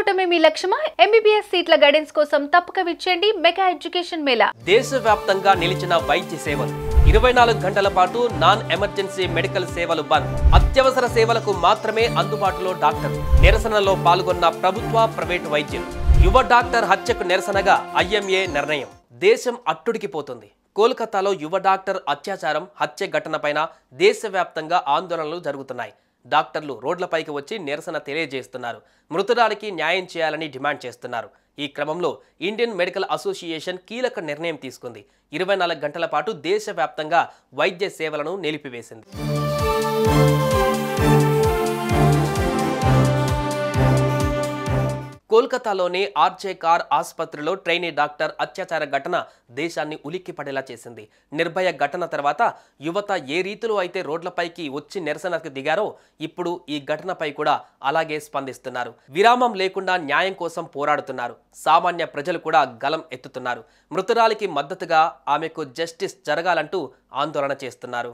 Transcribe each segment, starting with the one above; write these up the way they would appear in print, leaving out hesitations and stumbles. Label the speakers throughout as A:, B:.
A: అవటమే మీ లక్ష్యమా? MBBS సీట్ల guidance కోసం తప్పక విచ్చేయండి మెగా ఎడ్యుకేషన్ మేళా.
B: దేశవ్యాప్తంగా నిలిచిన వైద్య సేవలు 24 గంటల పాటు నాన్ ఎమర్జెన్సీ మెడికల్ సేవలు బంద్. అత్యవసర సేవలకు మాత్రమే అందుబాటులో డాక్టర్. నిరసనలో పాల్గొన్న ప్రభుత్వ, ప్రైవేటు వైద్యులు. యువ డాక్టర్ హత్యకు నిరసనగా ఐఎంఏ నిర్ణయం. దేశం అట్టుడికిపోతుంది. కోల్కతాలో యువ డాక్టర్ అత్యాచారం, హత్య ఘటనపైన దేశవ్యాప్తంగా ఆందోళనలు జరుగుతున్నాయి. డాక్టర్లు రోడ్లపైకి వచ్చి నిరసన తెలియజేస్తున్నారు. మృతురాలికి న్యాయం చేయాలని డిమాండ్ చేస్తున్నారు. ఈ క్రమంలో ఇండియన్ మెడికల్ అసోసియేషన్ కీలక నిర్ణయం తీసుకుంది. 24 గంటల పాటు దేశవ్యాప్తంగా వైద్య సేవలను నిలిపివేసింది. కోల్కతాలోని ఆర్జే కార్ ఆసుపత్రిలో ట్రైనీ డాక్టర్ అత్యాచార ఘటన దేశాన్ని ఉలిక్కిపడేలా చేసింది. నిర్భయ ఘటన తర్వాత యువత ఏ రీతిలో అయితే రోడ్లపైకి వచ్చి నిరసనకు దిగారో ఇప్పుడు ఈ ఘటనపై కూడా అలాగే స్పందిస్తున్నారు. విరామం లేకుండా న్యాయం కోసం పోరాడుతున్నారు. సామాన్య ప్రజలు కూడా గలం ఎత్తుతున్నారు. మృతురాలికి మద్దతుగా ఆమెకు జస్టిస్ జరగాలంటూ ఆందోళన చేస్తున్నారు.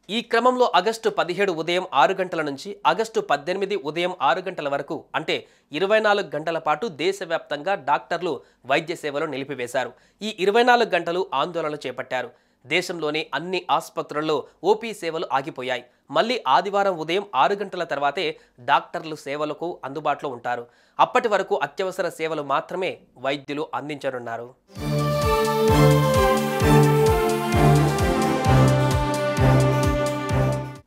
B: ఈ క్రమంలో ఆగస్టు 17 ఉదయం 6 గంటల నుంచి ఆగస్టు 18 ఉదయం 6 గంటల వరకు అంటే 24 గంటల పాటు దేశవ్యాప్తంగా డాక్టర్లు వైద్య సేవలు నిలిపివేశారు. ఈ 24 గంటలు ఆందోళనలు చేపట్టారు. దేశంలోని అన్ని ఆసుపత్రుల్లో ఓపీ సేవలు ఆగిపోయాయి. మళ్ళీ ఆదివారం ఉదయం 6 గంటల తర్వాతే డాక్టర్లు సేవలకు అందుబాటులో ఉంటారు. అప్పటి వరకు అత్యవసర సేవలు మాత్రమే వైద్యులు అందించనున్నారు.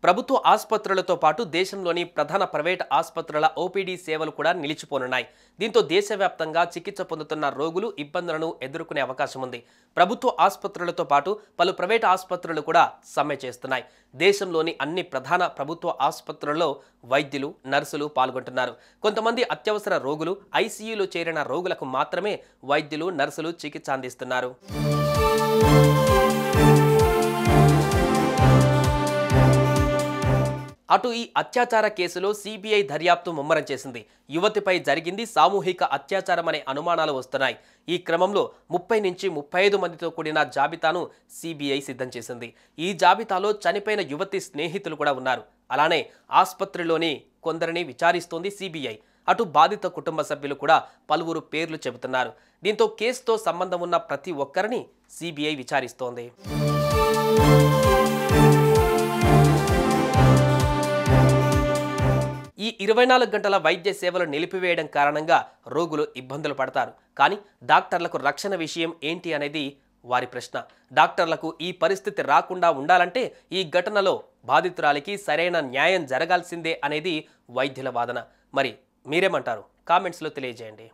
B: ప్రభుత్వ ఆసుపత్రులతో పాటు దేశంలోని ప్రధాన ప్రైవేట్ ఆసుపత్రుల ఓపీడీ సేవలు కూడా నిలిచిపోనున్నాయి. దీంతో దేశవ్యాప్తంగా చికిత్స పొందుతున్న రోగులు ఇబ్బందులను ఎదుర్కొనే అవకాశం ఉంది. ప్రభుత్వ ఆసుపత్రులతో పాటు పలు ప్రైవేట్ ఆసుపత్రులు కూడా సమ్మె చేస్తున్నాయి. దేశంలోని అన్ని ప్రధాన ప్రభుత్వ ఆసుపత్రుల్లో వైద్యులు, నర్సులు పాల్గొంటున్నారు. కొంతమంది అత్యవసర రోగులు, ఐసీయూలో చేరిన రోగులకు మాత్రమే వైద్యులు, నర్సులు చికిత్స అందిస్తున్నారు. అటు ఈ అత్యాచార కేసులో సిబిఐ దర్యాప్తు ముమ్మరం చేసింది. యువతిపై జరిగింది సామూహిక అత్యాచారం అనే అనుమానాలు వస్తున్నాయి. ఈ క్రమంలో 30 నుంచి 35 మందితో కూడిన జాబితాను సిబిఐ సిద్ధం చేసింది. ఈ జాబితాలో చనిపోయిన యువతి స్నేహితులు కూడా ఉన్నారు. అలానే ఆసుపత్రిలోని కొందరిని విచారిస్తోంది సిబిఐ. అటు బాధిత కుటుంబ సభ్యులు కూడా పలువురు పేర్లు చెబుతున్నారు. దీంతో కేసుతో సంబంధం ఉన్న ప్రతి ఒక్కరిని సిబిఐ విచారిస్తోంది. ఈ 24 గంటల వైద్య సేవలు నిలిపివేయడం కారణంగా రోగులు ఇబ్బందులు పడతారు. కానీ డాక్టర్లకు రక్షణ విషయం ఏంటి అనేది వారి ప్రశ్న. డాక్టర్లకు ఈ పరిస్థితి రాకుండా ఉండాలంటే ఈ ఘటనలో బాధితురాలికి సరైన న్యాయం జరగాల్సిందే అనేది వైద్యుల వాదన. మరి మీరేమంటారు? కామెంట్స్లో తెలియజేయండి.